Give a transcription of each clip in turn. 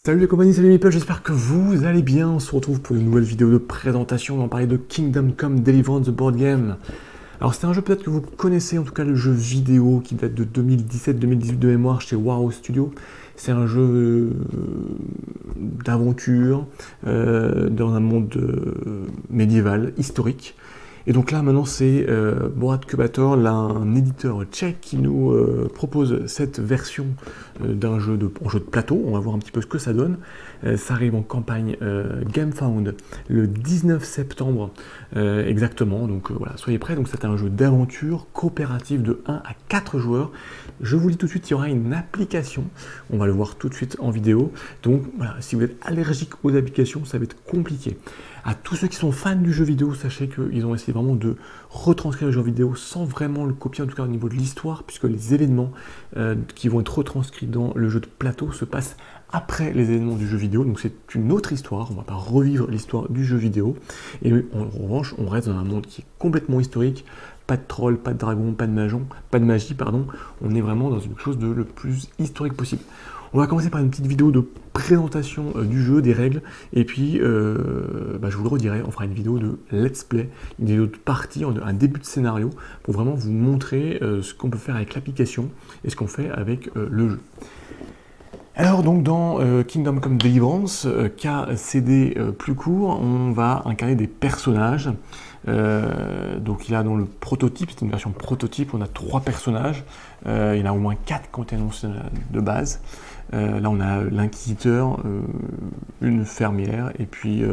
Salut les compagnies, salut les peuples, j'espère que vous allez bien. On se retrouve pour une nouvelle vidéo de présentation. On va parler de Kingdom Come Deliverance The Board Game. Alors c'est un jeu peut-être que vous connaissez, en tout cas le jeu vidéo qui date de 2017-2018 de mémoire chez Wow Studio. C'est un jeu d'aventure dans un monde médiéval, historique. Et donc là maintenant c'est Board Cubator, un éditeur tchèque qui nous propose cette version d'un jeu en jeu de plateau. On va voir un petit peu ce que ça donne. Ça arrive en campagne GameFound le 19 septembre exactement. Donc voilà, soyez prêts. Donc c'est un jeu d'aventure coopératif de 1 à 4 joueurs. Je vous dis tout de suite, il y aura une application. On va le voir tout de suite en vidéo. Donc voilà, si vous êtes allergique aux applications, ça va être compliqué. À tous ceux qui sont fans du jeu vidéo, sachez qu'ils ont essayé vraiment de retranscrire le jeu vidéo sans vraiment le copier, en tout cas au niveau de l'histoire, puisque les événements qui vont être retranscrits dans le jeu de plateau se passent après les événements du jeu vidéo, donc c'est une autre histoire, on ne va pas revivre l'histoire du jeu vidéo, et en revanche, on reste dans un monde qui est complètement historique, pas de trolls, pas de dragons, pas de magie, pardon, on est vraiment dans une chose de le plus historique possible. On va commencer par une petite vidéo de présentation du jeu, des règles, et puis je vous le redirai, on fera une vidéo de let's play, une vidéo de partie, un début de scénario, pour vraiment vous montrer ce qu'on peut faire avec l'application et ce qu'on fait avec le jeu. Alors donc dans Kingdom Come Deliverance, KCD plus court, on va incarner des personnages. Donc il y a dans le prototype, c'est une version prototype, on a 3 personnages, il y en a au moins 4 qui ont été annoncés de base. Là on a l'inquisiteur, une fermière et puis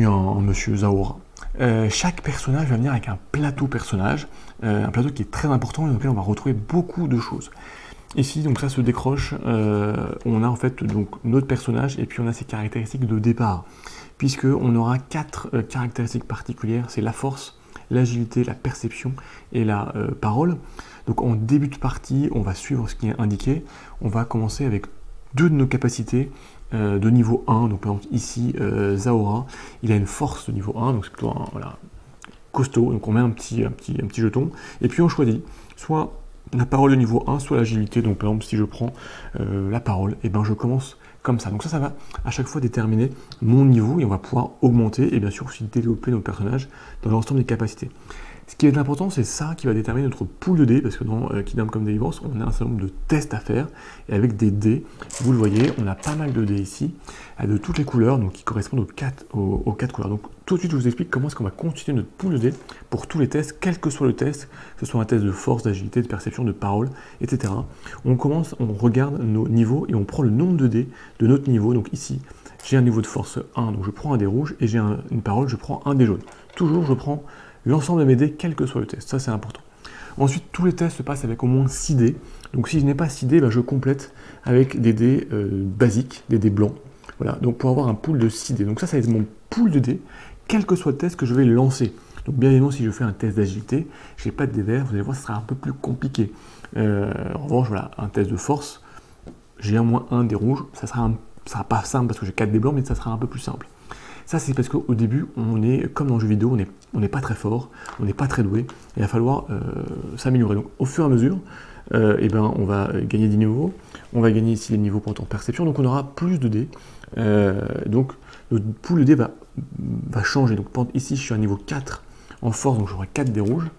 un monsieur Zahora. Chaque personnage va venir avec un plateau personnage, un plateau qui est très important et dans lequel on va retrouver beaucoup de choses. Ici, donc ça se décroche, on a en fait donc notre personnage et puis on a ses caractéristiques de départ, puisqu'on aura 4 caractéristiques particulières, c'est la force, l'agilité, la perception et la parole. Donc en début de partie, on va suivre ce qui est indiqué, on va commencer avec 2 de nos capacités de niveau 1, donc par exemple ici Zahora, il a une force de niveau 1, donc c'est plutôt un costaud, donc on met un petit jeton, et puis on choisit soit la parole de niveau 1, soit l'agilité. Donc par exemple, si je prends la parole, et ben je commence comme ça. Donc ça va à chaque fois déterminer mon niveau et on va pouvoir augmenter et bien sûr aussi développer nos personnages dans l'ensemble des capacités. Ce qui est important, c'est ça qui va déterminer notre pool de dés, parce que dans Kingdom Come Deliverance, on a un certain nombre de tests à faire, et avec des dés, vous le voyez, on a pas mal de dés ici, de toutes les couleurs, donc qui correspondent aux 4 couleurs. Donc tout de suite, je vous explique comment est-ce qu'on va constituer notre pool de dés pour tous les tests, quel que soit le test, que ce soit un test de force, d'agilité, de perception, de parole, etc. On regarde nos niveaux, et on prend le nombre de dés de notre niveau. Donc ici, j'ai un niveau de force 1, donc je prends un dé rouge, et j'ai une parole, je prends un dé jaune. Toujours, je prends l'ensemble de mes dés, quel que soit le test, ça c'est important. Ensuite, tous les tests se passent avec au moins 6 dés. Donc si je n'ai pas 6 dés, je complète avec des dés basiques, des dés blancs. Voilà, donc pour avoir un pool de 6 dés. Donc ça va être mon pool de dés, quel que soit le test que je vais lancer. Donc bien évidemment, si je fais un test d'agilité, je n'ai pas de dés verts, vous allez voir, ce sera un peu plus compliqué. En revanche, voilà, un test de force, j'ai au moins un dé rouge, ça sera pas simple parce que j'ai 4 dés blancs, mais ça sera un peu plus simple. Ça, c'est parce qu'au début, on est comme dans le jeu vidéo, on n'est pas très fort, on n'est pas très doué, et il va falloir s'améliorer. Donc, au fur et à mesure, on va gagner des niveaux, on va gagner ici des niveaux pour en perception, donc on aura plus de dés. Donc, notre pool de dés va changer. Donc, ici, je suis à niveau 4 en force, donc j'aurai 4 dés rouges.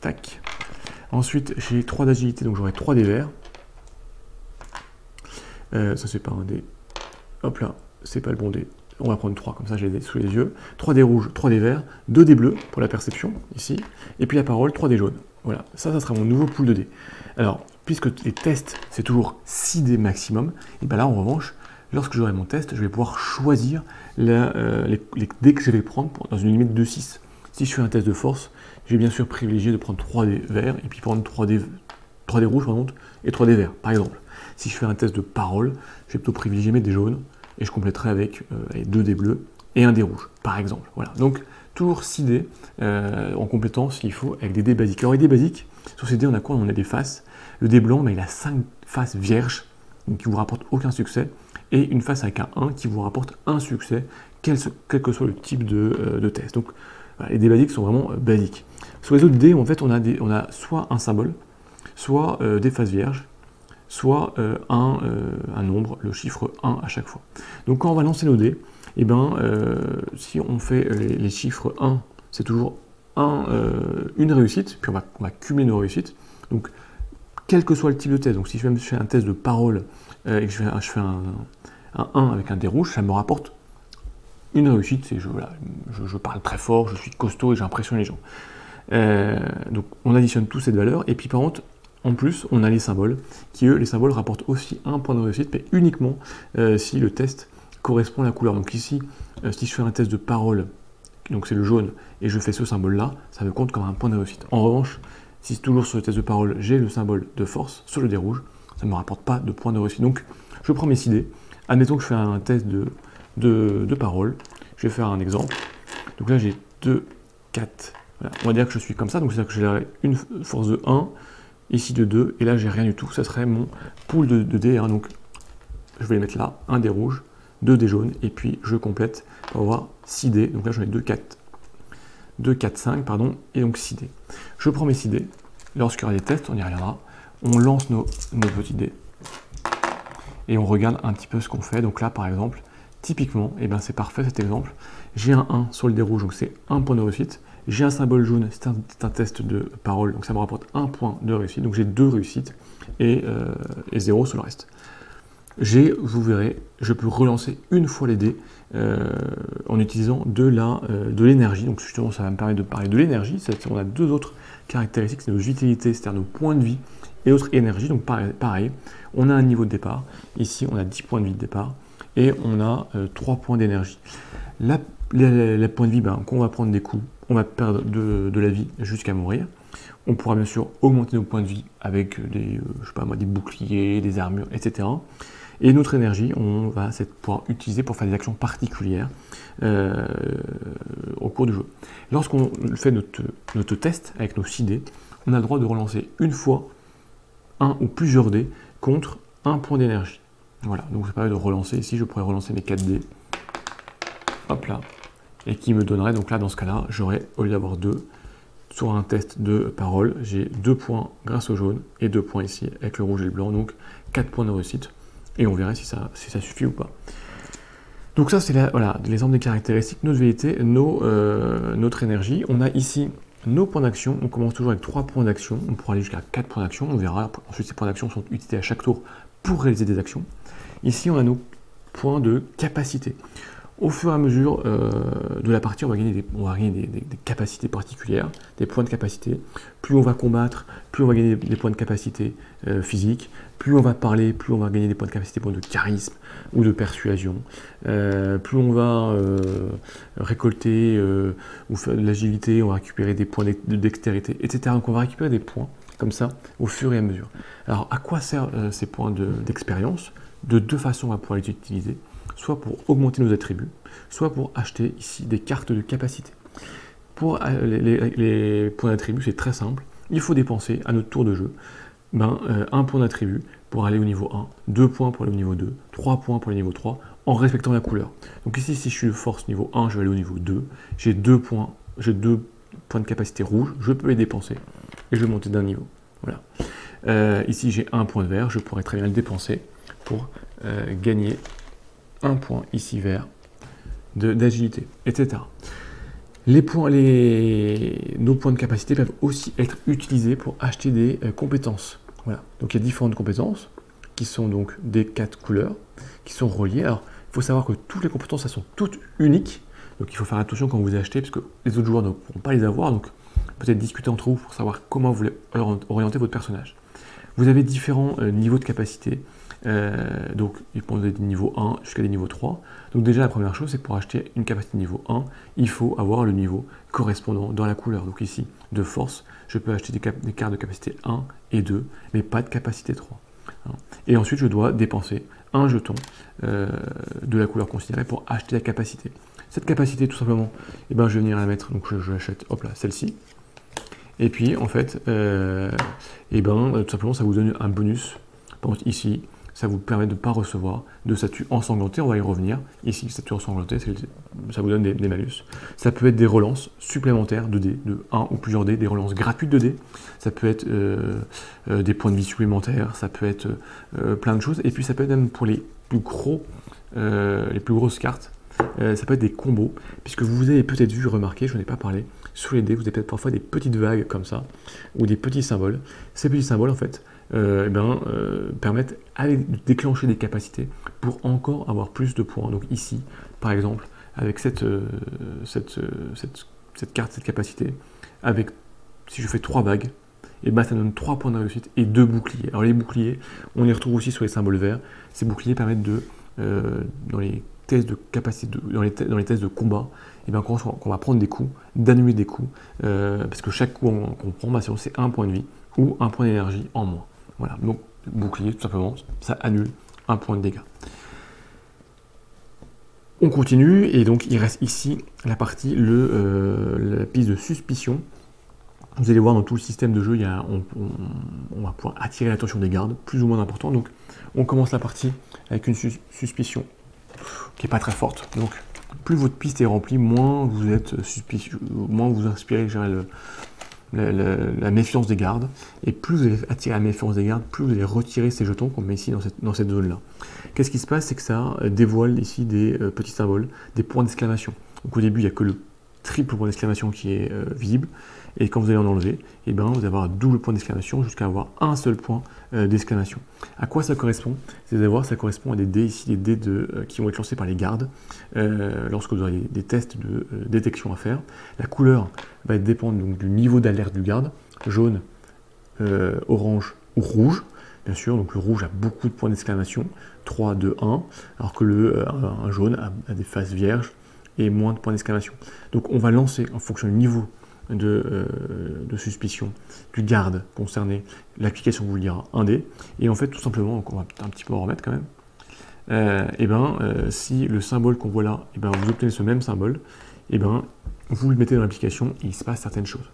Tac. Ensuite, j'ai 3 d'agilité, donc j'aurai 3 dés verts. Ça, c'est pas un dé. Hop là, c'est pas le bon dé. On va prendre 3, comme ça j'ai les dés sous les yeux. 3 dés rouges, 3 dés verts, 2 dés bleus pour la perception, ici. Et puis la parole, 3 dés jaunes. Voilà, ça sera mon nouveau pool de dés. Alors, puisque les tests, c'est toujours 6 dés maximum, et bien là, en revanche, lorsque j'aurai mon test, je vais pouvoir choisir les dés que je vais prendre dans une limite de 6. Si je fais un test de force, je vais bien sûr privilégier de prendre 3 dés verts, et puis prendre 3 dés rouges, et 3 dés verts, par exemple. Si je fais un test de parole, je vais plutôt privilégier mes dés jaunes, et je compléterai avec 2 dés bleus et un dé rouge, par exemple. Voilà. Donc, toujours 6 dés en complétant s'il faut avec des dés basiques. Alors, les dés basiques, sur ces dés, on a quoi? On a des faces. Le dé blanc, il a 5 faces vierges, donc qui ne vous rapportent aucun succès, et une face avec un 1 qui vous rapporte un succès, quel que soit le type de test. Donc, voilà, les dés basiques sont vraiment basiques. Sur les autres dés, en fait, on a soit un symbole, soit des faces vierges, soit un nombre, le chiffre 1 à chaque fois. Donc quand on va lancer nos dés, eh ben, si on fait les chiffres 1, c'est toujours une réussite, puis on va cumuler nos réussites. Donc quel que soit le type de test, donc si je fais un test de parole et que je fais un 1 avec un dé rouge, ça me rapporte une réussite, c'est je parle très fort, je suis costaud et j'impressionne les gens. Donc on additionne toutes ces valeurs, et puis par contre, en plus, on a les symboles, qui eux, les symboles rapportent aussi un point de réussite, mais uniquement si le test correspond à la couleur. Donc ici, si je fais un test de parole, donc c'est le jaune, et je fais ce symbole-là, ça me compte comme un point de réussite. En revanche, si toujours sur le test de parole, j'ai le symbole de force sur le dé rouge, ça ne me rapporte pas de point de réussite. Donc je prends mes 6 dés, admettons que je fais un test de parole, je vais faire un exemple. Donc là j'ai 2, 4, voilà. On va dire que je suis comme ça, donc c'est-à-dire que j'ai une force de 1, ici de 2, et là j'ai rien du tout. Ça serait mon pool de dés, hein. Donc je vais les mettre là, un dé rouge, 2 dés jaunes, et puis je complète pour avoir 6 dés. Donc là j'en ai 2, 4, 5, pardon, et donc 6 dés. Je prends mes 6 dés, lorsqu'il y aura des tests, on y reviendra, on lance nos petits dés, et on regarde un petit peu ce qu'on fait. Donc là par exemple, typiquement, eh ben, c'est parfait cet exemple, j'ai un 1 sur le dé rouge, donc c'est un point de réussite, j'ai un symbole jaune, c'est un test de parole, donc ça me rapporte un point de réussite, donc j'ai 2 réussites, et 0 sur le reste. Vous verrez, je peux relancer une fois les dés en utilisant de l'énergie. Donc justement, ça va me permettre de parler de l'énergie. On a 2 autres caractéristiques, c'est nos utilités, c'est-à-dire nos points de vie, et notre énergie. Donc pareil, on a un niveau de départ. Ici, on a 10 points de vie de départ, et on a 3 points d'énergie. Les points de vie, quand on va prendre des coups, on va perdre de la vie jusqu'à mourir. On pourra bien sûr augmenter nos points de vie avec des boucliers, des armures, etc. Et notre énergie, on va pouvoir utiliser pour faire des actions particulières au cours du jeu. Lorsqu'on fait notre test avec nos 6 dés, on a le droit de relancer une fois un ou plusieurs dés contre un point d'énergie. Voilà, donc ça permet de relancer. Ici, je pourrais relancer mes 4 dés. Hop là. Et qui me donnerait, donc là, dans ce cas-là, j'aurais, au lieu d'avoir 2, sur un test de parole, j'ai 2 points grâce au jaune et 2 points ici avec le rouge et le blanc, donc 4 points de réussite. Et on verra si ça suffit ou pas. Donc ça, c'est l'exemple des caractéristiques, notre VT, notre énergie. On a ici nos points d'action. On commence toujours avec 3 points d'action. On pourra aller jusqu'à 4 points d'action. On verra. Ensuite, ces points d'action sont utilisés à chaque tour pour réaliser des actions. Ici, on a nos points de capacité. Au fur et à mesure de la partie, on va gagner des capacités particulières, des points de capacité. Plus on va combattre, plus on va gagner des points de capacité physique. Plus on va parler, plus on va gagner des points de capacité de charisme ou de persuasion. Plus on va récolter ou faire de l'agilité, on va récupérer des points de dextérité, etc. Donc on va récupérer des points comme ça au fur et à mesure. Alors à quoi servent ces points d'expérience? De 2 façons on va pouvoir les utiliser. Soit pour augmenter nos attributs, soit pour acheter ici des cartes de capacité. Pour les points d'attribut, c'est très simple. Il faut dépenser à notre tour de jeu un point d'attribut pour aller au niveau 1, 2 points pour aller au niveau 2, 3 points pour le niveau 3, en respectant la couleur. Donc ici, si je suis de force niveau 1, je vais aller au niveau 2, j'ai 2 points de capacité rouge, je peux les dépenser et je vais monter d'un niveau. Voilà. Ici, j'ai un point de vert, je pourrais très bien le dépenser pour gagner un point ici vert d'agilité, etc. Nos points de capacité peuvent aussi être utilisés pour acheter des compétences. Voilà. Donc il y a différentes compétences qui sont donc des 4 couleurs qui sont reliées. Alors il faut savoir que toutes les compétences elles sont toutes uniques, donc il faut faire attention quand vous achetez parce que les autres joueurs ne pourront pas les avoir. Donc peut-être discuter entre vous pour savoir comment vous voulez orienter votre personnage. Vous avez différents niveaux de capacité. Donc ils vont des niveaux 1 jusqu'à des niveaux 3. Donc déjà la première chose c'est que pour acheter une capacité niveau 1, il faut avoir le niveau correspondant dans la couleur. Donc ici, de force, je peux acheter des cartes de capacité 1 et 2, mais pas de capacité 3. Et ensuite je dois dépenser un jeton de la couleur considérée pour acheter la capacité. Cette capacité tout simplement, je vais venir la mettre, donc je l'achète, hop là, celle-ci. Et puis en fait, tout simplement ça vous donne un bonus. Par exemple ici, ça vous permet de ne pas recevoir de statuts ensanglantés, on va y revenir. Ici, statut ensanglanté, ça vous donne des malus. Ça peut être des relances supplémentaires de dés, de 1 ou plusieurs dés, des relances gratuites de dés. Ça peut être des points de vie supplémentaires, ça peut être plein de choses. Et puis ça peut être même pour les plus grosses cartes, ça peut être des combos, puisque vous avez peut-être vu, remarqué, je n'en ai pas parlé, sur les dés, vous avez peut-être parfois des petites vagues comme ça, ou des petits symboles. Ces petits symboles, en fait, permettent de déclencher des capacités pour encore avoir plus de points. Donc ici, par exemple, avec cette carte, cette capacité, si je fais 3 vagues, et ben ça donne 3 points de réussite et 2 boucliers. Alors les boucliers, on les retrouve aussi sur les symboles verts. Ces boucliers permettent dans les tests de capacité, dans les tests de combat, et bien quand on va prendre des coups, d'annuler des coups, parce que chaque coup qu'on prend, c'est 1 point de vie ou 1 point d'énergie en moins. Voilà, donc bouclier, tout simplement, ça annule 1 point de dégâts. On continue, et donc il reste ici la partie, la piste de suspicion. Vous allez voir dans tout le système de jeu, on va pouvoir attirer l'attention des gardes, plus ou moins important. Donc on commence la partie avec une suspicion qui n'est pas très forte. Donc plus votre piste est remplie, moins vous êtes suspicieux, moins vous inspirez la méfiance des gardes, et plus vous allez attirer la méfiance des gardes, plus vous allez retirer ces jetons qu'on met ici dans cette zone-là. Qu'est-ce qui se passe? C'est que ça dévoile ici des petits symboles, des points d'exclamation. Donc au début, il n'y a que le triple point d'exclamation qui est visible, et quand vous allez en enlever, vous allez avoir un double point d'exclamation jusqu'à avoir un seul point d'exclamation. À quoi ça correspond? Vous allez voir, ça correspond à des dés ici, des dés qui vont être lancés par les gardes lorsque vous aurez des tests de détection à faire. La couleur va dépendre donc du niveau d'alerte du garde, jaune, orange ou rouge. Bien sûr, donc le rouge a beaucoup de points d'exclamation, 3, 2, 1, alors que un jaune a des faces vierges et moins de points d'exclamation. Donc on va lancer en fonction du niveau de suspicion du garde concerné, l'application vous le dira un dé, et en fait tout simplement, donc on va un petit peu en remettre quand même, si le symbole qu'on voit là, vous obtenez ce même symbole, vous le mettez dans l'application et il se passe certaines choses.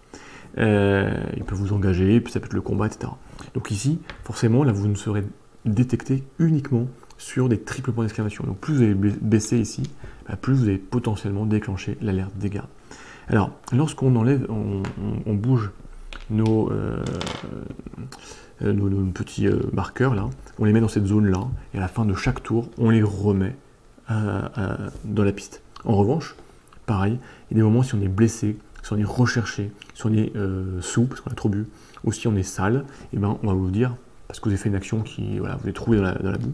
Il peut vous engager, puis ça peut être le combat, etc. Donc ici, forcément, là vous ne serez détecté uniquement sur des triples points d'exclamation. Donc plus vous allez baisser ici, plus vous allez potentiellement déclencher l'alerte des gardes. Alors, lorsqu'on enlève, on bouge nos petits marqueurs là, on les met dans cette zone-là, et à la fin de chaque tour, on les remet dans la piste. En revanche, pareil, il y a des moments si on est blessé, si on est recherché, si on est sous, parce qu'on a trop bu, ou si on est sale, on va vous dire, parce que vous avez fait une action qui, voilà, vous êtes trouvé dans la boue,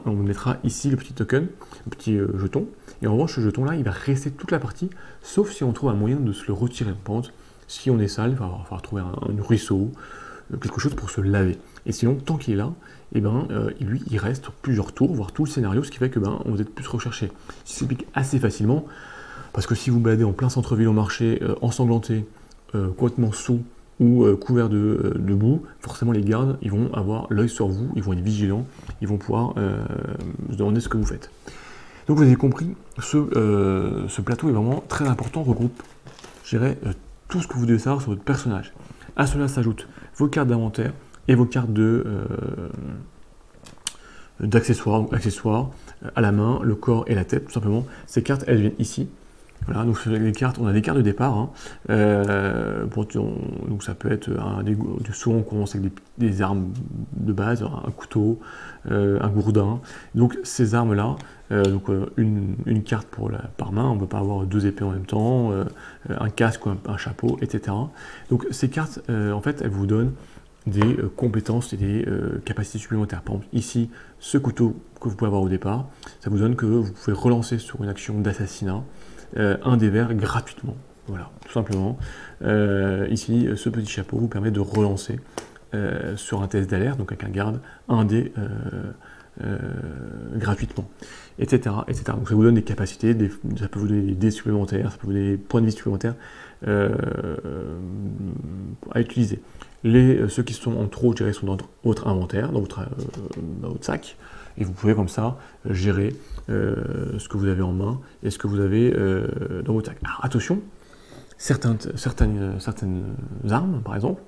on vous mettra ici le petit token, le petit jeton, et en revanche, ce jeton-là, il va rester toute la partie, sauf si on trouve un moyen de se le retirer. Par exemple, si on est sale, il va falloir trouver un ruisseau, quelque chose pour se laver. Et sinon, tant qu'il est là, lui, il reste plusieurs tours, voire tout le scénario, ce qui fait que vous êtes plus recherché. Ça s'explique assez facilement, parce que si vous baladez en plein centre-ville au marché, ensanglanté, complètement sous, ou couvert de boue, forcément les gardes, ils vont avoir l'œil sur vous, ils vont être vigilants, ils vont pouvoir se demander ce que vous faites. Donc vous avez compris, ce plateau est vraiment très important, regroupe, je dirais, tout ce que vous devez savoir sur votre personnage. À cela s'ajoutent vos cartes d'inventaire et vos cartes d'accessoires à la main, le corps et la tête, tout simplement. Ces cartes, elles viennent ici. Voilà, donc on a des cartes de départ. Donc ça peut être souvent on commence avec des armes de base, un couteau, un gourdin. Donc ces armes-là, une carte par main, on ne peut pas avoir 2 épées en même temps, un casque ou un chapeau, etc. Donc ces cartes, en fait, elles vous donnent des compétences et des capacités supplémentaires. Par exemple, ici, ce couteau que vous pouvez avoir au départ, ça vous donne que vous pouvez relancer sur une action d'assassinat un des vers gratuitement. Voilà, tout simplement. Ici, ce petit chapeau vous permet de relancer sur un test d'alerte, donc avec un garde, un dé gratuitement, etc., etc. Donc ça vous donne des capacités, ça peut vous donner des dés supplémentaires, ça peut vous donner des points de vie supplémentaires à utiliser. Ceux qui sont en trop, je dirais, sont dans votre inventaire, dans votre sac, et vous pouvez comme ça gérer ce que vous avez en main et ce que vous avez dans votre sac. Alors attention, certaines armes, par exemple,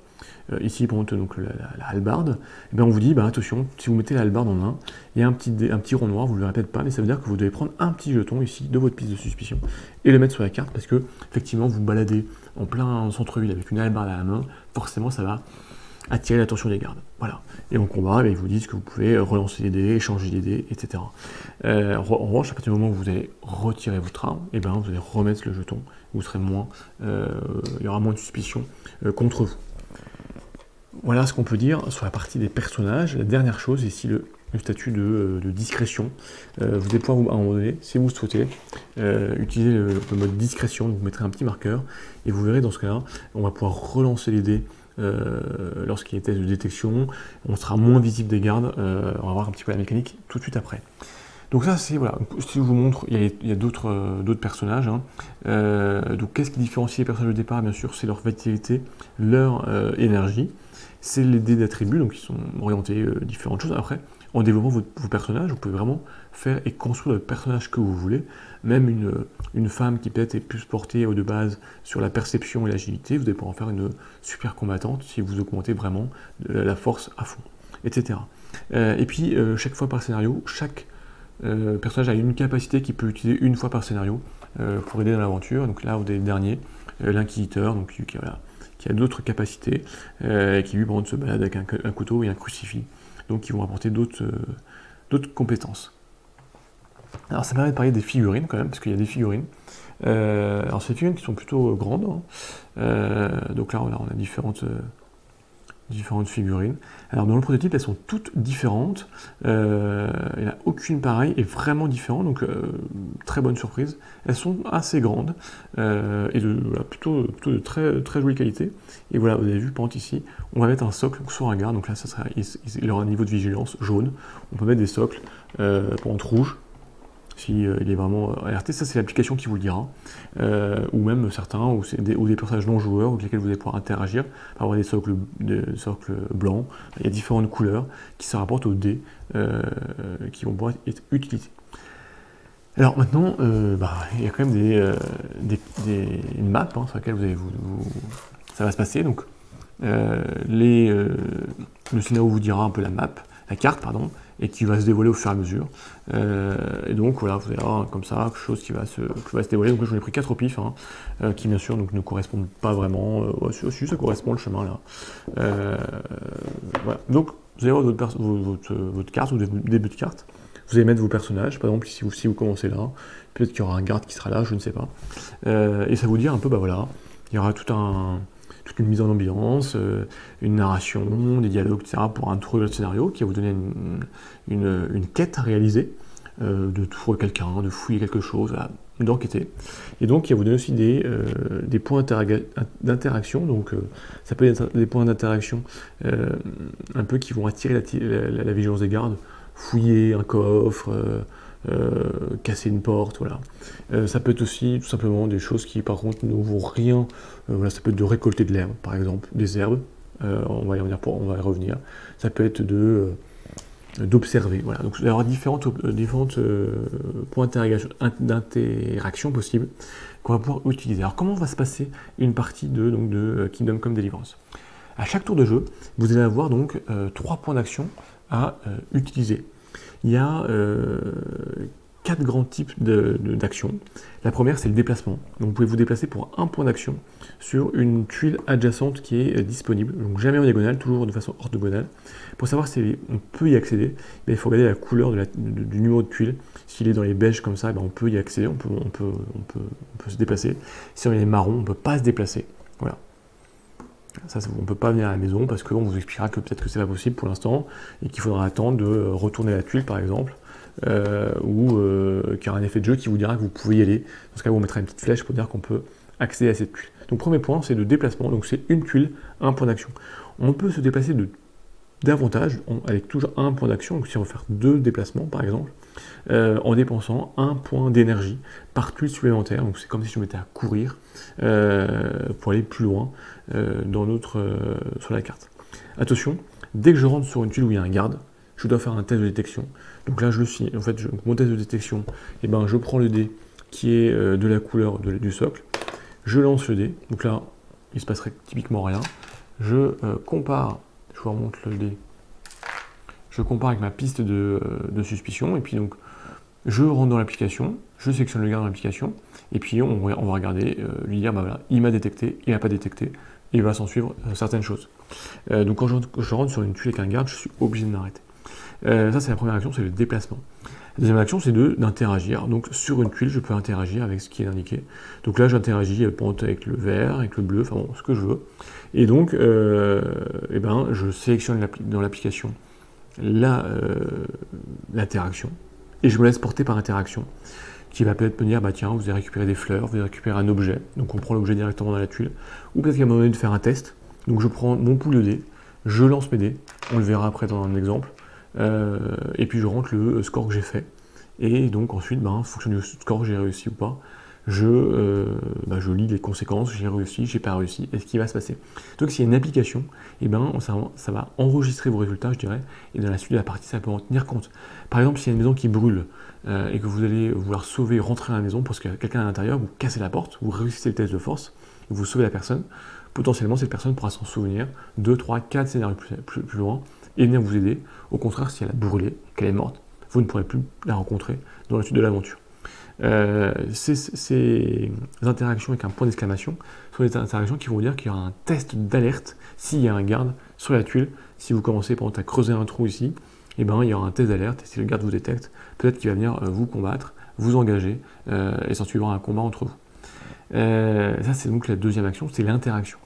ici pour donc la hallebarde, et bien on vous dit, bah, attention, si vous mettez la hallebarde en main, il y a un petit rond noir, vous ne le répétez pas, mais ça veut dire que vous devez prendre un petit jeton ici de votre piste de suspicion et le mettre sur la carte, parce que effectivement vous baladez en plein centre-ville avec une hallebarde à la main, forcément ça va attirer l'attention des gardes. Voilà. Et en combat, ils vous disent que vous pouvez relancer les dés, échanger les dés, etc. En revanche, à partir du moment où vous allez retirer votre arme, et ben, vous allez remettre le jeton, vous serez moins, il y aura moins de suspicion contre vous. Voilà ce qu'on peut dire sur la partie des personnages. La dernière chose, ici, le statut de discrétion. Vous allez pouvoir, à un moment donné, si vous le souhaitez, utiliser le mode discrétion, donc vous mettrez un petit marqueur, et vous verrez dans ce cas-là, on va pouvoir relancer les dés lorsqu'il y a des tests de détection, on sera moins visible des gardes, on va voir un petit peu la mécanique tout de suite après. Donc ça c'est, voilà, si je vous montre, il y a d'autres personnages, hein. Donc qu'est-ce qui différencie les personnages de départ? Bien sûr c'est leur vitalité, leur énergie, c'est les dés d'attributs, donc ils sont orientés différentes choses. Après, en développant vos personnages, vous pouvez vraiment faire et construire le personnage que vous voulez. Même une femme qui peut-être est plus portée de base sur la perception et l'agilité, vous allez pouvoir en faire une super combattante si vous augmentez vraiment la force à fond, etc. Et puis, chaque fois par scénario, chaque personnage a une capacité qu'il peut utiliser une fois par scénario pour aider dans l'aventure. Donc là, vous avez le dernier, l'inquisiteur, donc qui a d'autres capacités, qui lui, par contre, se balade avec un couteau et un crucifix, donc qui vont apporter d'autres compétences. Alors ça permet de parler des figurines quand même, parce qu'il y a des figurines. Alors c'est des figurines qui sont plutôt grandes, hein. Donc là on a différentes figurines. Alors dans le prototype, elles sont toutes différentes. Il n'y en a aucune pareille et vraiment différente, donc très bonne surprise. Elles sont assez grandes et plutôt de très, très jolie qualité. Et voilà, vous avez vu, par exemple ici, on va mettre un socle sur un garde, donc là il aura un niveau de vigilance jaune. On peut mettre des socles pour entre rouge, si il est vraiment alerté. Ça c'est l'application qui vous le dira, ou même certains, ou des personnages non joueurs avec lesquels vous allez pouvoir interagir, avoir des socles blancs. Il y a différentes couleurs qui se rapportent aux dés qui vont pouvoir être utilisés. Alors maintenant, il y a quand même une map, hein, sur laquelle ça va se passer. Donc le scénario vous dira un peu la carte, et qui va se dévoiler au fur et à mesure. Et donc voilà, vous allez avoir comme ça quelque chose qui va se dévoiler. Donc là, j'en ai pris 4 au pif, hein, qui bien sûr donc, ne correspondent pas vraiment. Si, ça correspond le chemin là. Voilà. Donc vous allez avoir votre carte ou début de carte. Vous allez mettre vos personnages, par exemple si vous commencez là, peut-être qu'il y aura un garde qui sera là, je ne sais pas. Et ça vous dit un peu, voilà, il y aura toute une mise en ambiance, une narration, des dialogues, etc. pour introduire le scénario, qui va vous donner une quête à réaliser, de trouver quelqu'un, de fouiller quelque chose, d'enquêter. Et donc, il va vous donner aussi des points d'interaction. Donc, ça peut être des points d'interaction un peu qui vont attirer la vigilance des gardes, fouiller un coffre, casser une porte, voilà. Ça peut être aussi tout simplement des choses qui par contre ne vaut rien. Voilà, ça peut être de récolter de l'herbe, par exemple, des herbes. On va y revenir. Ça peut être d'observer. Voilà. Donc il y aura différentes points d'interaction possibles qu'on va pouvoir utiliser. Alors comment va se passer une partie de Kingdom Come Deliverance? À chaque tour de jeu, vous allez avoir donc 3 points d'action à utiliser. Il y a 4 grands types d'actions. La première, c'est le déplacement. Donc vous pouvez vous déplacer pour un point d'action sur une tuile adjacente qui est disponible. Donc jamais en diagonale, toujours de façon orthogonale. Pour savoir si on peut y accéder, il faut regarder la couleur du numéro de tuile. S'il est dans les beiges comme ça, on peut y accéder, on peut se déplacer. Si on est marron, on ne peut pas se déplacer. Voilà. Ça, on ne peut pas venir à la maison parce qu'on vous expliquera que peut-être que c'est pas possible pour l'instant et qu'il faudra attendre de retourner la tuile par exemple, ou qu'il y aura un effet de jeu qui vous dira que vous pouvez y aller. Dans ce cas, vous mettra une petite flèche pour dire qu'on peut accéder à cette tuile. Donc premier point, c'est de déplacement, donc c'est une tuile, un point d'action. On peut se déplacer davantage avec toujours un point d'action, donc si on veut faire 2 déplacements par exemple, en dépensant un point d'énergie par tuile supplémentaire. Donc c'est comme si je me mettais à courir pour aller plus loin sur la carte. Attention, dès que je rentre sur une tuile où il y a un garde, je dois faire un test de détection. Donc là je le suis. En fait, mon test de détection, je prends le dé qui est de la couleur du socle, je lance le dé. Donc là, il se passerait typiquement rien. je compare, je vous remonte le dé, je compare avec ma piste de suspicion, et puis donc je rentre dans l'application, je sélectionne le garde dans l'application, et puis on va regarder, lui dire, bah voilà, il m'a détecté, il n'a pas détecté, et il va s'en suivre certaines choses. Donc quand je rentre sur une tuile avec un garde, je suis obligé de m'arrêter. Ça c'est la première action, c'est le déplacement. La deuxième action, c'est d'interagir. Donc sur une tuile, je peux interagir avec ce qui est indiqué. Donc là, j'interagis avec le vert, avec le bleu, enfin bon, ce que je veux. Et donc, je sélectionne dans l'application l'interaction, et je me laisse porter par interaction, qui va peut-être me dire, bah tiens, vous avez récupéré des fleurs, vous avez récupéré un objet, donc on prend l'objet directement dans la tuile, ou peut-être qu'à un moment donné de faire un test, donc je prends mon pool de dés, je lance mes dés, on le verra après dans un exemple, et puis je rentre le score que j'ai fait, et donc ensuite, en fonction du score, j'ai réussi ou pas, je lis les conséquences, j'ai réussi, j'ai pas réussi, et ce qui va se passer. Donc s'il y a une application, ça va enregistrer vos résultats, je dirais, et dans la suite de la partie, ça peut en tenir compte. Par exemple, s'il y a une maison qui brûle, et que vous allez vouloir sauver, rentrer à la maison parce qu'il y a quelqu'un à l'intérieur, vous cassez la porte, vous réussissez le test de force, et vous sauvez la personne, potentiellement cette personne pourra s'en souvenir 2, 3, 4 scénarios plus loin, et venir vous aider. Au contraire, si elle a brûlé, qu'elle est morte, vous ne pourrez plus la rencontrer dans la suite de l'aventure. Ces interactions avec un point d'exclamation sont des interactions qui vont vous dire qu'il y aura un test d'alerte s'il y a un garde sur la tuile. Si vous commencez par exemple à creuser un trou ici, il y aura un test d'alerte, et si le garde vous détecte, peut-être qu'il va venir vous combattre, vous engager, et s'en suivra un combat entre vous. Ça c'est donc la deuxième action, c'est l'interaction.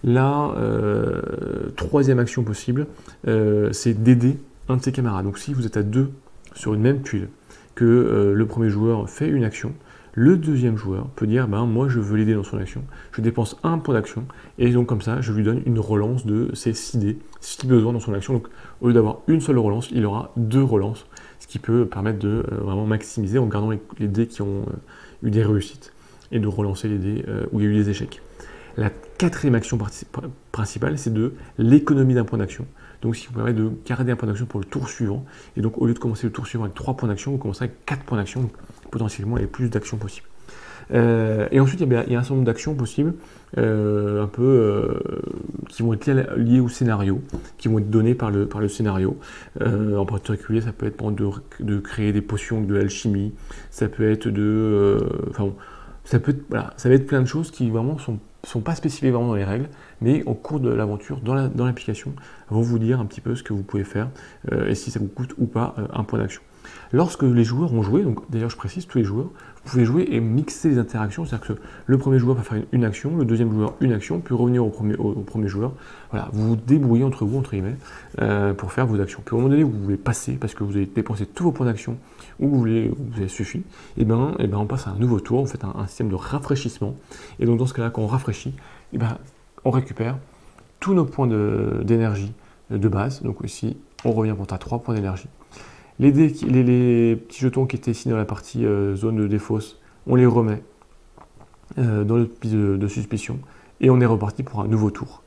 La troisième action possible, c'est d'aider un de ses camarades. Donc si vous êtes à deux sur une même tuile, que le premier joueur fait une action, le deuxième joueur peut dire, moi je veux l'aider dans son action, je dépense un point d'action, et donc comme ça, je lui donne une relance de ses 6 dés, si besoin dans son action. Donc au lieu d'avoir une seule relance, il aura 2 relances, ce qui peut permettre de vraiment maximiser en gardant les dés qui ont eu des réussites, et de relancer les dés où il y a eu des échecs. La quatrième action principale, c'est de l'économie d'un point d'action. Donc, ce qui vous permet de garder un point d'action pour le tour suivant. Et donc, au lieu de commencer le tour suivant avec 3 points d'action, vous commencez avec 4 points d'action. Donc, potentiellement, il y a plus d'actions possibles. Et ensuite, il y a un certain nombre d'actions possibles, qui vont être liées au scénario, qui vont être données par le scénario. En particulier, ça peut être de créer des potions de l'alchimie. Ça peut être ça va être plein de choses qui vraiment sont pas spécifiées vraiment dans les règles, mais au cours de l'aventure, dans l'application, vont vous dire un petit peu ce que vous pouvez faire, et si ça vous coûte ou pas un point d'action. Lorsque les joueurs ont joué, donc d'ailleurs je précise, tous les joueurs, vous pouvez jouer et mixer les interactions, c'est-à-dire que le premier joueur va faire une action, le deuxième joueur une action, puis revenir au premier joueur. Voilà, vous vous débrouillez entre vous, entre guillemets, pour faire vos actions. Puis au moment donné, vous voulez passer, parce que vous avez dépensé tous vos points d'action, ou vous avez suffi, et on passe à un nouveau tour, on fait un système de rafraîchissement, et donc dans ce cas-là, quand on rafraîchit, on récupère tous nos points d'énergie de base. Donc ici, on revient pour à 3 points d'énergie. Les petits jetons qui étaient ici dans la partie zone de défausse, on les remet dans le piste de suspicion, et on est reparti pour un nouveau tour.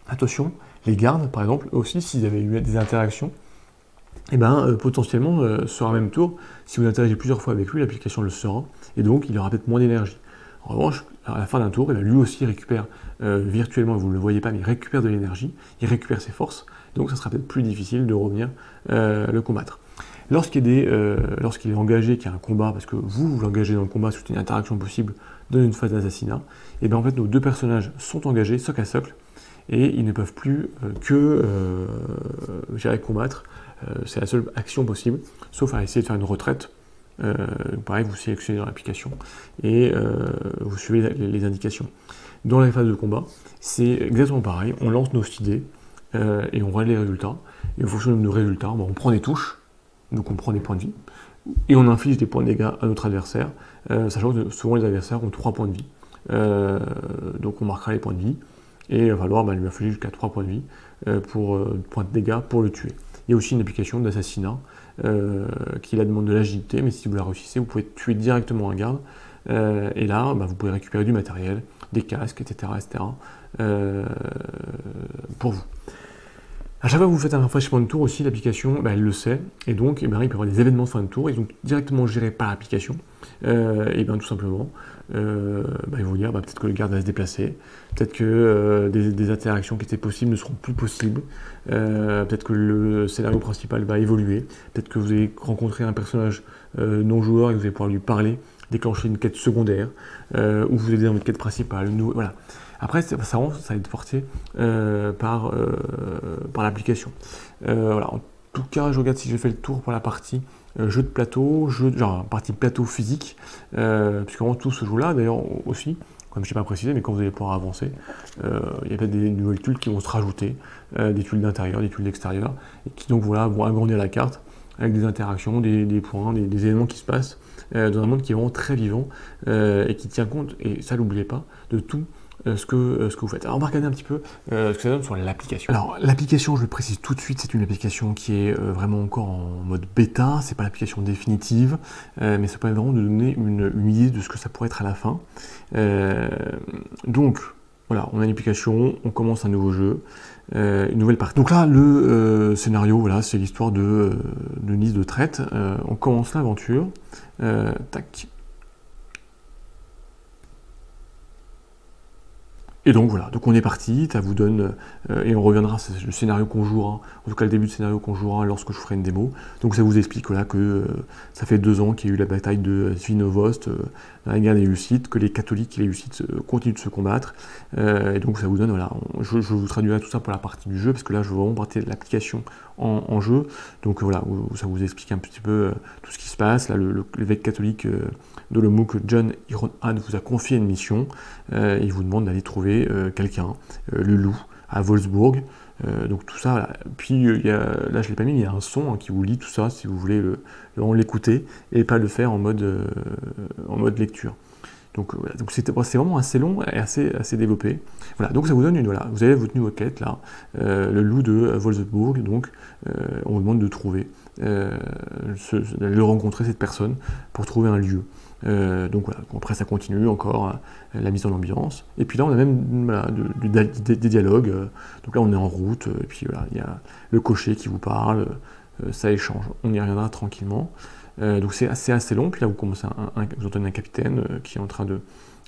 Attention, les gardes, par exemple, aussi, s'ils avaient eu des interactions, potentiellement, sur un même tour, si vous interagissez plusieurs fois avec lui, l'application le saura, et donc il aura peut-être moins d'énergie. En revanche, à la fin d'un tour, lui aussi récupère virtuellement, vous ne le voyez pas, mais il récupère de l'énergie, il récupère ses forces, donc ça sera peut-être plus difficile de revenir le combattre. Lorsqu'il est engagé, qu'il y a un combat, parce que vous l'engagez dans le combat, c'est une interaction possible dans une phase d'assassinat, et en fait nos deux personnages sont engagés socle à socle, et ils ne peuvent plus combattre. C'est la seule action possible, sauf à essayer de faire une retraite. Pareil, vous sélectionnez dans l'application et vous suivez les indications. Dans la phase de combat, c'est exactement pareil, on lance nos idées et on regarde les résultats, et en fonction de nos résultats, on prend des touches, donc on prend des points de vie, et on inflige des points de dégâts à notre adversaire, sachant que souvent les adversaires ont 3 points de vie. Donc on marquera les points de vie, et il va falloir lui infliger jusqu'à 3 points de vie points de dégâts pour le tuer. Il y a aussi une application d'assassinat qui la demande de l'agilité, mais si vous la réussissez, vous pouvez tuer directement un garde, et là, vous pouvez récupérer du matériel, des casques, etc. pour vous. À chaque fois que vous faites un rafraîchissement de tour aussi, l'application, elle le sait, et donc il peut y avoir des événements de fin de tour, et donc directement gérés par l'application, et bien tout simplement, ils vont vous dire peut-être que le garde va se déplacer, peut-être que des interactions qui étaient possibles ne seront plus possibles, peut-être que le scénario principal va évoluer, peut-être que vous allez rencontrer un personnage non joueur et vous allez pouvoir lui parler, déclencher une quête secondaire, ou vous aider dans votre quête principale, voilà. Après, ça va être porté par l'application. Voilà. En tout cas, je regarde si j'ai fait le tour pour la partie jeu de plateau, genre partie plateau physique, puisque vraiment tout se joue là. D'ailleurs aussi, comme je n'ai pas précisé, mais quand vous allez pouvoir avancer, il y a peut-être des nouvelles tuiles qui vont se rajouter, des tuiles d'intérieur, des tuiles d'extérieur, et qui donc voilà, vont agrandir la carte avec des interactions, des points, des éléments qui se passent dans un monde qui est vraiment très vivant et qui tient compte, et ça n'oubliez pas, de tout ce que vous faites. Alors on va regarder un petit peu ce que ça donne sur l'application. Alors l'application, je le précise tout de suite, c'est une application qui est vraiment encore en mode bêta, c'est pas l'application définitive, mais ça permet vraiment de donner une idée de ce que ça pourrait être à la fin. Donc voilà, on a une application, on commence un nouveau jeu, une nouvelle partie. Donc là, le scénario, voilà, c'est l'histoire de Nice de traite. On commence l'aventure. Tac. Et donc voilà, donc on est parti, ça vous donne, et on reviendra, c'est le scénario qu'on jouera, en tout cas le début de scénario qu'on jouera lorsque je ferai une démo. Donc ça vous explique voilà, que ça fait 2 ans qu'il y a eu la bataille de Svinovhost, dans la guerre des Hussites, que les catholiques et les Hussites continuent de se combattre. Et donc ça vous donne, voilà, je vous traduirai tout ça pour la partie du jeu, parce que là je veux vraiment partir de l'application en jeu. Donc voilà, où ça vous explique un petit peu tout ce qui se passe. Là, l'évêque catholique d'Olomouc, John Ironhad, vous a confié une mission. Il vous demande d'aller trouver quelqu'un, le loup, à Wolfsburg. Donc tout ça, voilà. Puis là je l'ai pas mis, mais il y a un son qui vous lit tout ça, si vous voulez l'écouter, et pas le faire en mode lecture. Donc voilà, donc c'est vraiment assez long et assez développé. Voilà, donc ça vous donne voilà, vous avez votre nouvelle quête là, le loup de Wolfsburg, donc on vous demande de trouver, de rencontrer cette personne pour trouver un lieu. Donc voilà, après ça continue encore la mise en ambiance. Et puis là on a même voilà, des dialogues. Donc là on est en route, et puis voilà, il y a le cocher qui vous parle, ça échange. On y reviendra tranquillement. Donc c'est assez long. Puis là vous commencez vous entendez un capitaine qui est en train de.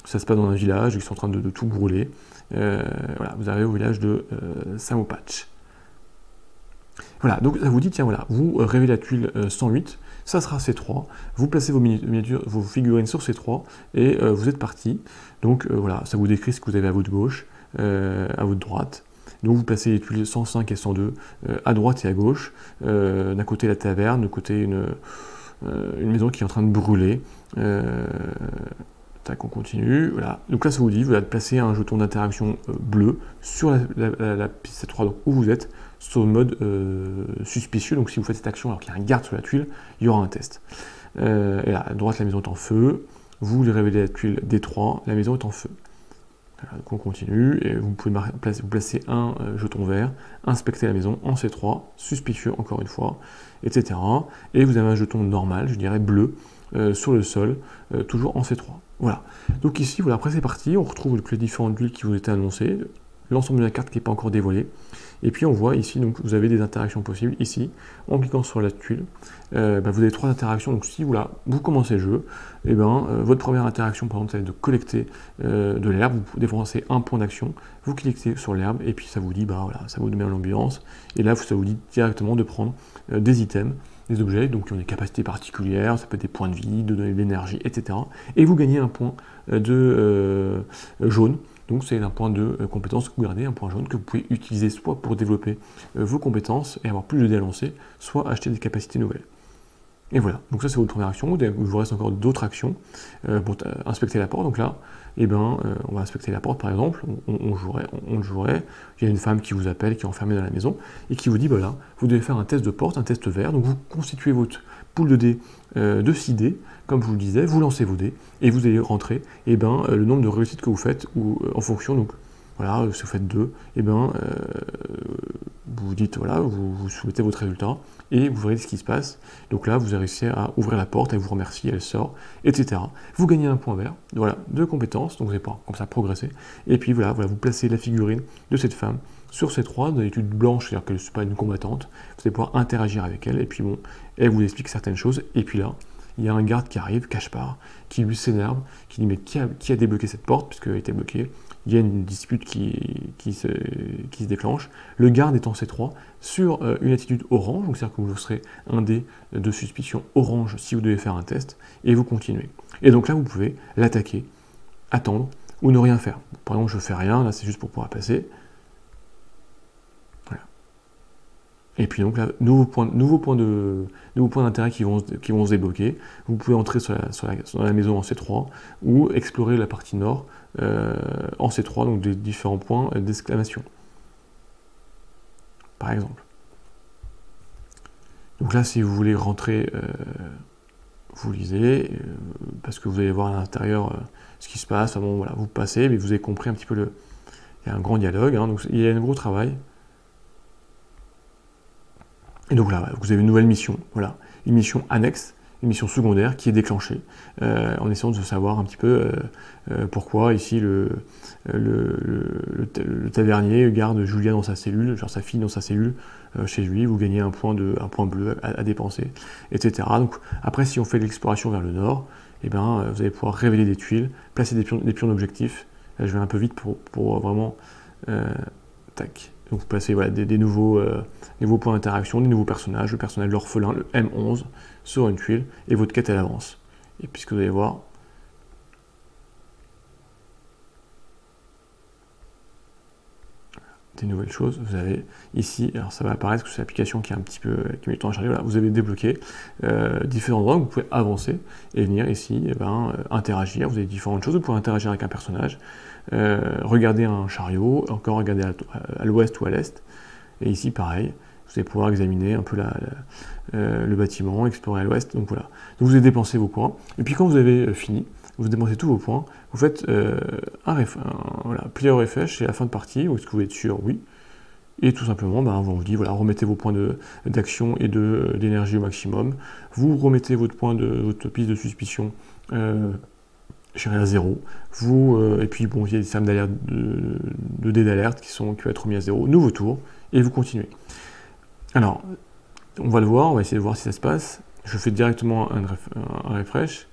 Ça se passe dans un village, ils sont en train de tout brûler. Voilà, vous arrivez au village de Samopatch. Voilà, donc ça vous dit, tiens voilà, vous révélez la tuile 108, ça sera C3, vous placez vos figurines sur C3 et vous êtes parti. Donc voilà, ça vous décrit ce que vous avez à votre gauche, à votre droite. Donc vous placez les tuiles 105 et 102 à droite et à gauche. D'un côté la taverne, de côté une maison qui est en train de brûler. Tac, on continue. Voilà. Donc là, ça vous dit, vous allez placer un jeton d'interaction bleu sur la piste 3, donc où vous êtes, sur le mode suspicieux. Donc si vous faites cette action alors qu'il y a un garde sur la tuile, il y aura un test. Et là, à droite, la maison est en feu. Vous révélez la tuile D3, la maison est en feu. Voilà, donc on continue, et vous pouvez placer un jeton vert, inspecter la maison en C3, suspicieux encore une fois, etc. Et vous avez un jeton normal, je dirais bleu, sur le sol, toujours en C3. Voilà. Donc ici, voilà, après c'est parti, on retrouve les différentes tuiles qui vous étaient annoncées, l'ensemble de la carte qui n'est pas encore dévoilée. Et puis on voit ici, donc vous avez des interactions possibles ici, en cliquant sur la tuile, vous avez 3 interactions. Donc si vous commencez le jeu, et votre première interaction par exemple, c'est de collecter de l'herbe, vous dépensez un point d'action, vous cliquez sur l'herbe, et puis ça vous dit, voilà, ça vous met en ambiance, et là ça vous dit directement de prendre des items, des objets, donc qui ont des capacités particulières, ça peut être des points de vie, de donner de l'énergie, etc. Et vous gagnez un point de jaune. Donc c'est un point de compétence que vous gardez, un point jaune que vous pouvez utiliser soit pour développer vos compétences et avoir plus de dés à lancer, soit acheter des capacités nouvelles. Et voilà, donc ça c'est votre première action. Il vous reste encore d'autres actions pour inspecter la porte. Donc là, on va inspecter la porte par exemple, on le jouerait. Il y a une femme qui vous appelle, qui est enfermée dans la maison, et qui vous dit, voilà, vous devez faire un test de porte, un test vert. Donc vous constituez votre pool de dés de 6 dés, comme je vous le disais, vous lancez vos dés, et vous allez rentrer le nombre de réussites que vous faites, ou en fonction, donc voilà, si vous faites 2, vous dites, voilà, vous soumettez votre résultat, et vous verrez ce qui se passe. Donc là, vous réussissez à ouvrir la porte, elle vous remercie, elle sort, etc. Vous gagnez un point vert, voilà, de compétences, donc vous allez pouvoir comme ça progresser. Et puis voilà, vous placez la figurine de cette femme Sur ces 3, vous avez l'étude blanche, c'est-à-dire qu'elle n'est pas une combattante, vous allez pouvoir interagir avec elle, et puis bon, elle vous explique certaines choses, et puis là, il y a un garde qui arrive, cache-part, qui lui s'énerve, qui dit mais qui a débloqué cette porte, puisqu'elle a été bloquée, il y a une dispute qui se déclenche, le garde est en C3 sur une attitude orange, donc c'est-à-dire que vous serez un dé de suspicion orange si vous devez faire un test, et vous continuez. Et donc là, vous pouvez l'attaquer, attendre, ou ne rien faire. Par exemple, je fais rien, là c'est juste pour pouvoir passer. Voilà. Et puis donc là, nouveau point d'intérêt qui vont se débloquer. Vous pouvez entrer dans la maison en C3 ou explorer la partie nord en C3, donc des différents points d'exclamation. Par exemple. Donc là, si vous voulez rentrer, vous lisez, parce que vous allez voir à l'intérieur ce qui se passe. Enfin bon, voilà, vous passez, mais vous avez compris un petit peu il y a un grand dialogue, hein, donc il y a un gros travail. Et donc là, vous avez une nouvelle mission, voilà, une mission annexe, une mission secondaire qui est déclenchée, en essayant de savoir un petit peu pourquoi ici le tavernier garde Julia dans sa cellule, genre sa fille dans sa cellule chez lui, vous gagnez un point bleu à dépenser, etc. Donc après, si on fait l'exploration vers le nord, eh ben, vous allez pouvoir révéler des tuiles, placer des pions d'objectifs. Là, je vais un peu vite pour vraiment... tac. Donc vous placez voilà, des nouveaux points d'interaction, des nouveaux personnages, le personnage de l'orphelin, le M11, sur une tuile, et votre quête elle avance. Et puis ce que vous allez voir, des nouvelles choses, vous avez ici, alors ça va apparaître que c'est l'application qui est un petit peu, qui met le temps à charger, voilà, vous avez débloqué différents endroits où vous pouvez avancer et venir ici interagir, vous avez différentes choses, vous pouvez interagir avec un personnage, regarder un chariot, encore regarder à l'ouest ou à l'est, et ici pareil, vous allez pouvoir examiner un peu le bâtiment, explorer à l'ouest, donc voilà. Donc vous avez dépensé vos points, et puis quand vous avez fini, vous dépensez tous vos points, vous faites player refresh, c'est la fin de partie, où est-ce que vous êtes sûr? Oui. Et tout simplement, on vous dit, voilà, remettez vos points d'action et d'énergie au maximum, vous remettez votre piste de suspicion à 0, et puis bon, il y a des systèmes d'alerte, de dés d'alerte qui vont être remis à 0, nouveau tour, et vous continuez. Alors, on va le voir, on va essayer de voir si ça se passe. Je fais directement un refresh,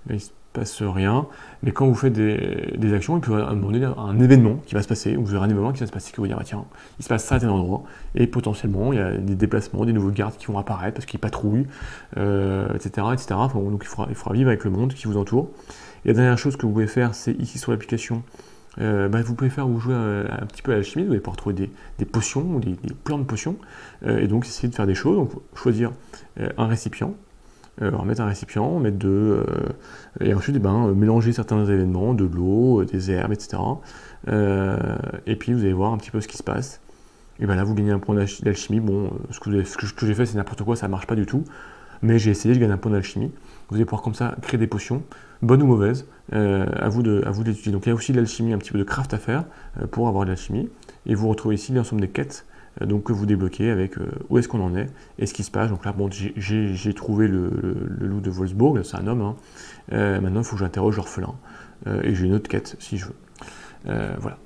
là, il se passe rien, mais quand vous faites des actions, il peut y avoir un événement qui va se passer, vous aurez un événement qui va se passer, qui va vous dire, tiens, il se passe ça à tel endroit, et potentiellement, il y a des déplacements, des nouveaux gardes qui vont apparaître parce qu'ils patrouillent, etc. Enfin, donc il faudra vivre avec le monde qui vous entoure. Et la dernière chose que vous pouvez faire, c'est ici sur l'application, vous pouvez vous jouer un petit peu à l'alchimie, vous allez pouvoir trouver des potions ou des plans de potions, et donc essayer de faire des choses, donc choisir un récipient, mettre un récipient, et ensuite mélanger certains événements, de l'eau, des herbes, etc. Et puis vous allez voir un petit peu ce qui se passe. Et là vous gagnez un point d'alchimie. Bon, ce que j'ai fait c'est n'importe quoi, ça ne marche pas du tout, mais j'ai essayé, je gagne un point d'alchimie. Vous allez pouvoir comme ça créer des potions, bonnes ou mauvaises, à vous d'étudier. Donc il y a aussi de l'alchimie, un petit peu de craft à faire pour avoir de l'alchimie. Et vous retrouvez ici l'ensemble des quêtes que vous débloquez avec où est-ce qu'on en est et ce qui se passe. Donc là, bon, j'ai trouvé le loup de Wolfsburg, c'est un homme. Hein. Maintenant, il faut que j'interroge l'orphelin. Et j'ai une autre quête si je veux. Voilà.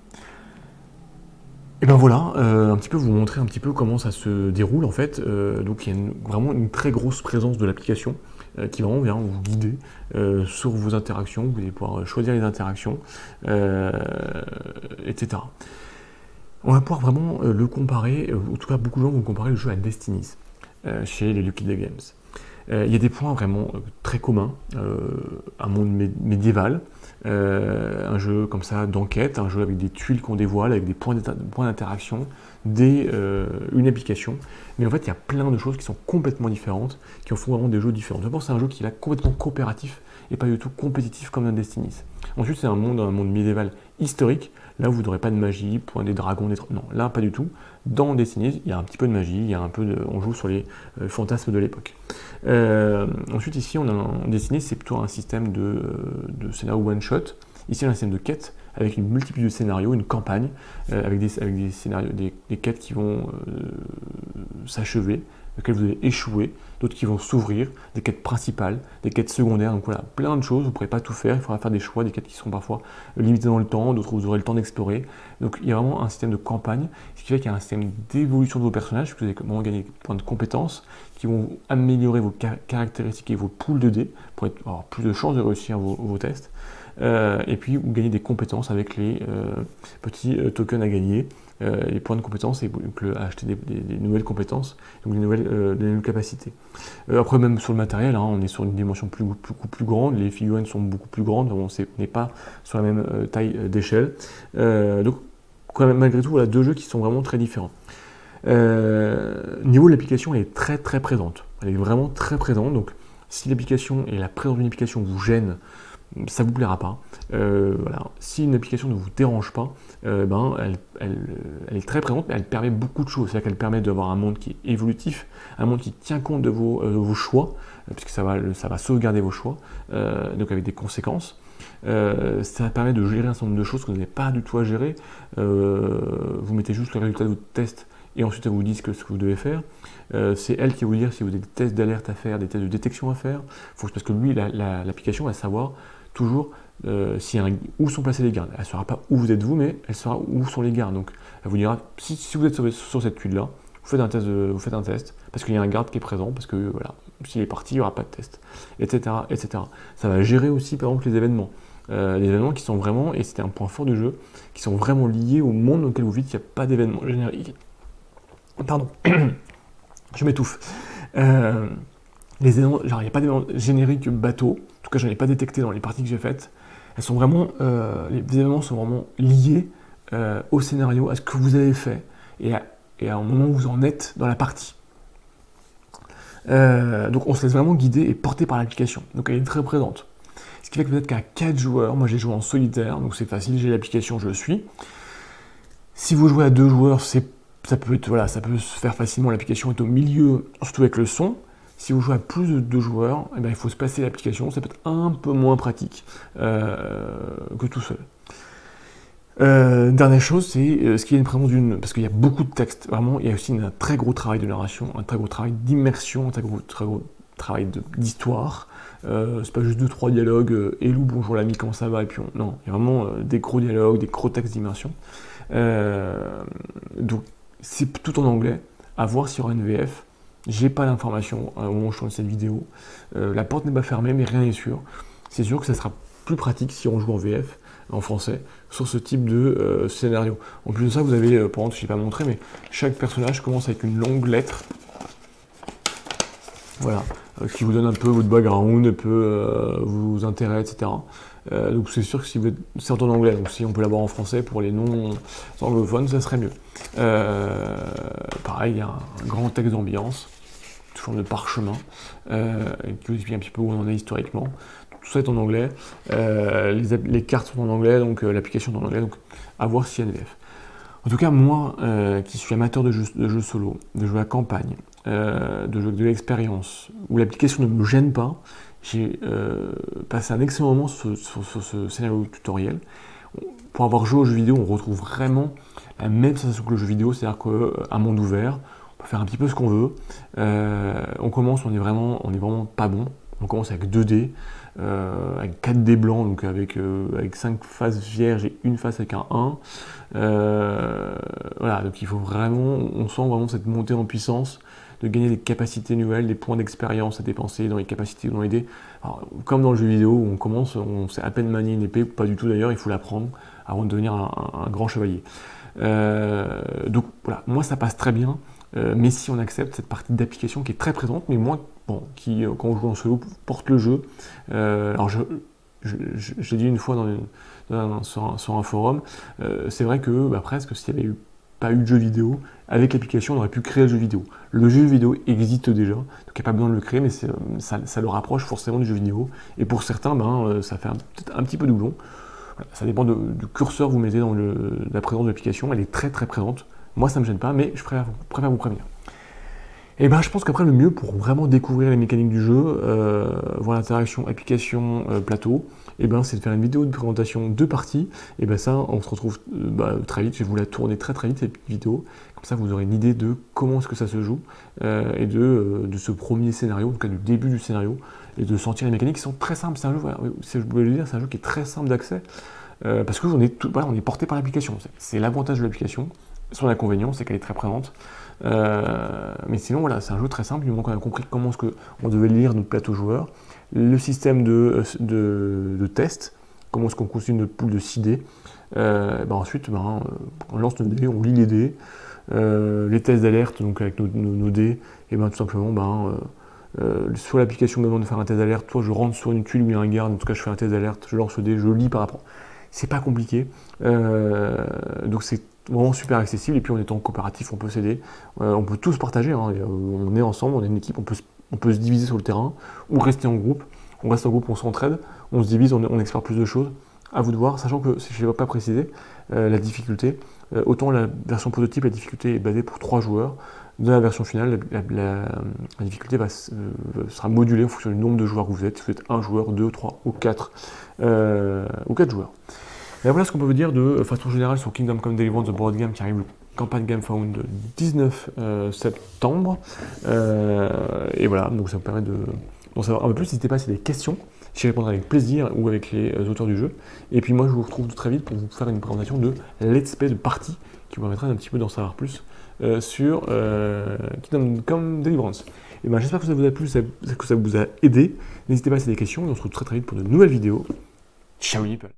Et ben voilà, un petit peu vous montrer un petit peu comment ça se déroule en fait. Donc il y a vraiment une très grosse présence de l'application qui vraiment vient vous guider sur vos interactions. Vous allez pouvoir choisir les interactions, etc. On va pouvoir vraiment le comparer, en tout cas beaucoup de gens vont comparer le jeu à Destiny's chez les Lucky Day Games. Il y a des points vraiment très communs, un monde médiéval, un jeu comme ça d'enquête, un jeu avec des tuiles qu'on dévoile, avec des points d'interaction, une application. Mais en fait, il y a plein de choses qui sont complètement différentes, qui en font vraiment des jeux différents. D'abord, c'est un jeu qui est complètement coopératif et pas du tout compétitif comme un Destiny's. Ensuite, c'est un monde médiéval historique. Là, vous n'aurez pas de magie, point des dragons, non, là, pas du tout. Dans Destiny's, il y a un petit peu de magie, il y a on joue sur les fantasmes de l'époque. Ensuite, ici, on a en Destiny's, c'est plutôt un système de scénario one-shot. Ici, on a un système de quêtes avec une multitude de scénarios, une campagne, avec des scénarios, des quêtes qui vont s'achever lesquelles vous allez échouer, d'autres qui vont s'ouvrir, des quêtes principales, des quêtes secondaires, donc voilà, plein de choses, vous ne pourrez pas tout faire, il faudra faire des choix, des quêtes qui seront parfois limitées dans le temps, d'autres vous aurez le temps d'explorer. Donc il y a vraiment un système de campagne, ce qui fait qu'il y a un système d'évolution de vos personnages, puisque vous allez vraiment gagner des points de compétences qui vont améliorer vos caractéristiques et vos poules de dés pour avoir plus de chances de réussir vos tests. Et puis vous gagnez des compétences avec les petits tokens à gagner, les points de compétences et donc, acheter des nouvelles compétences, donc des nouvelles capacités. Après même sur le matériel, hein, on est sur une dimension beaucoup plus grande, les figurines sont beaucoup plus grandes, on n'est pas sur la même taille d'échelle. Donc quand même, malgré tout, voilà, deux jeux qui sont vraiment très différents. Niveau de l'application, elle est très présente. Elle est vraiment très présente, donc si l'application et la présence d'une application vous gêne, ça vous plaira pas. Voilà. Si une application ne vous dérange pas, elle est très présente, mais elle permet beaucoup de choses. C'est-à-dire qu'elle permet d'avoir un monde qui est évolutif, un monde qui tient compte de vos choix, puisque ça va sauvegarder vos choix, donc avec des conséquences. Ça permet de gérer un certain nombre de choses que vous n'avez pas du tout à gérer. Vous mettez juste le résultat de votre test et ensuite elle vous dit ce que vous devez faire. C'est elle qui va vous dire si vous avez des tests d'alerte à faire, des tests de détection à faire. Parce que lui, l'application va savoir toujours où sont placés les gardes. Elle ne saura pas où vous êtes vous, mais elle saura où sont les gardes. Donc elle vous dira, si vous êtes sur cette tuile-là, vous faites un test, parce qu'il y a un garde qui est présent, parce que voilà, s'il est parti, il n'y aura pas de test, etc., etc. Ça va gérer aussi, par exemple, les événements qui sont vraiment, et c'était un point fort du jeu, qui sont vraiment liés au monde dans lequel vous vivez. Il n'y a pas d'événements génériques. Pardon, je m'étouffe. Les événements, genre il n'y a pas d'événements génériques bateau, en tout cas je n'en ai pas détecté dans les parties que j'ai faites. Les événements sont vraiment liés au scénario, à ce que vous avez fait, et à un moment où vous en êtes dans la partie. Donc on se laisse vraiment guider et porter par l'application, donc elle est très présente. Ce qui fait que peut-être qu'à 4 joueurs, moi j'ai joué en solitaire, donc c'est facile, j'ai l'application, je le suis. Si vous jouez à 2 joueurs, ça peut se faire facilement, l'application est au milieu, surtout avec le son. Si vous jouez à plus de 2 joueurs, eh bien, il faut se passer l'application, ça peut être un peu moins pratique que tout seul. Dernière chose, c'est ce qui est une présence parce qu'il y a beaucoup de texte, vraiment, il y a aussi un très gros travail de narration, un très gros travail d'immersion, un très gros travail d'histoire. C'est pas juste 2-3 dialogues, hello, bonjour l'ami, comment ça va, et puis non, il y a vraiment des gros dialogues, des gros textes d'immersion. Donc c'est tout en anglais, à voir s'il y aura une VF. J'ai pas l'information au moment où je tourne cette vidéo. La porte n'est pas fermée, mais rien n'est sûr. C'est sûr que ça sera plus pratique si on joue en VF, en français, sur ce type de scénario. En plus de ça, vous avez, par exemple, je ne l'ai pas montré, mais chaque personnage commence avec une longue lettre. Voilà, qui vous donne un peu votre background, un peu vos intérêts, etc. Donc c'est sûr que si vous êtes, c'est en anglais, donc si on peut l'avoir en français pour les non-anglophones, ça serait mieux. Pareil, il y a un grand texte d'ambiance, sous forme de parchemin, qui vous explique un petit peu où on en est historiquement. Tout ça est en anglais, les cartes sont en anglais, donc l'application est en anglais, donc à voir s'il y a une VF. En tout cas, moi, qui suis amateur de jeux solo, de jeux à campagne, de l'expérience, où l'application ne me gêne pas, j'ai passé un excellent moment sur ce scénario tutoriel. Pour avoir joué aux jeux vidéo, on retrouve vraiment la même sensation que le jeu vidéo, c'est-à-dire qu'un monde ouvert, on peut faire un petit peu ce qu'on veut. On est vraiment pas bon. On commence avec 2 dés, avec 4 dés blancs, donc avec 5 faces vierges et une face avec un 1. Voilà, donc il faut vraiment, on sent vraiment cette montée en puissance, de gagner des capacités nouvelles, des points d'expérience à dépenser dans les capacités ou dans les dés. Alors, comme dans le jeu vidéo où on commence, on sait à peine manier une épée, pas du tout d'ailleurs, il faut l'apprendre avant de devenir un grand chevalier. Donc voilà, moi ça passe très bien, mais si on accepte cette partie d'application qui est très présente, mais moi, qui quand on joue en solo, porte le jeu. Alors j'ai dit une fois sur un forum, c'est vrai que presque s'il n'y avait pas eu de jeu vidéo, avec l'application on aurait pu créer le jeu vidéo. Le jeu vidéo existe déjà, donc il n'y a pas besoin de le créer, mais ça le rapproche forcément du jeu vidéo. Et pour certains, ça fait peut-être un petit peu doublon. Voilà, ça dépend du curseur que vous mettez dans la présence de l'application, elle est très présente. Moi ça ne me gêne pas, mais je préfère vous prévenir. Et ben, je pense qu'après, le mieux pour vraiment découvrir les mécaniques du jeu, voir l'interaction application plateau, et ben, c'est de faire une vidéo de présentation de parties. Et ben ça, on se retrouve très vite. Je vais vous la tourner très très vite, cette petite vidéo. Comme ça, vous aurez une idée de comment est-ce que ça se joue et de ce premier scénario, en tout cas du début du scénario, et de sentir les mécaniques qui sont très simples. C'est un jeu, voilà, je voulais le dire, c'est un jeu qui est très simple d'accès parce que on est porté par l'application. C'est l'avantage de l'application. Son inconvénient, c'est qu'elle est très présente. Mais sinon, voilà, c'est un jeu très simple. Du moment qu'on a compris comment est-ce qu'on devait lire notre plateau joueur, le système de test, comment est-ce qu'on construit notre pool de 6 dés. Ensuite, on lance nos dés, on lit les dés, les tests d'alerte, donc avec nos dés, et tout simplement, sur l'application me demande de faire un test d'alerte, soit je rentre sur une tuile où il y a un garde, en tout cas je fais un test d'alerte, je lance le dé, je lis par rapport. C'est pas compliqué, donc c'est vraiment super accessible, et puis en étant coopératif, on peut s'aider, on peut tous partager, hein, on est ensemble, on est une équipe, on peut se diviser sur le terrain, ou rester en groupe, on reste en groupe, on s'entraide, on se divise, on explore plus de choses, à vous de voir, sachant que, si je ne l'ai pas précisé, la difficulté, autant la version prototype, la difficulté est basée pour 3 joueurs, dans la version finale, la difficulté sera modulée en fonction du nombre de joueurs que vous êtes, si vous êtes 1 joueur, 2, 3 ou 4 joueurs. Et voilà ce qu'on peut vous dire de façon générale sur Kingdom Come Deliverance The Board Game qui arrive campagne GameFound le 19 septembre. Et voilà, donc ça vous permet d'en savoir un peu plus. N'hésitez pas si vous avez des questions, j'y répondrai avec plaisir ou avec les auteurs du jeu. Et puis moi je vous retrouve très vite pour vous faire une présentation de Let's Play de partie qui vous permettra un petit peu d'en savoir plus sur Kingdom Come Deliverance. Et j'espère que ça vous a plu, que ça vous a aidé. N'hésitez pas si vous avez des questions et on se retrouve très vite pour de nouvelles vidéos. Ciao Nipple.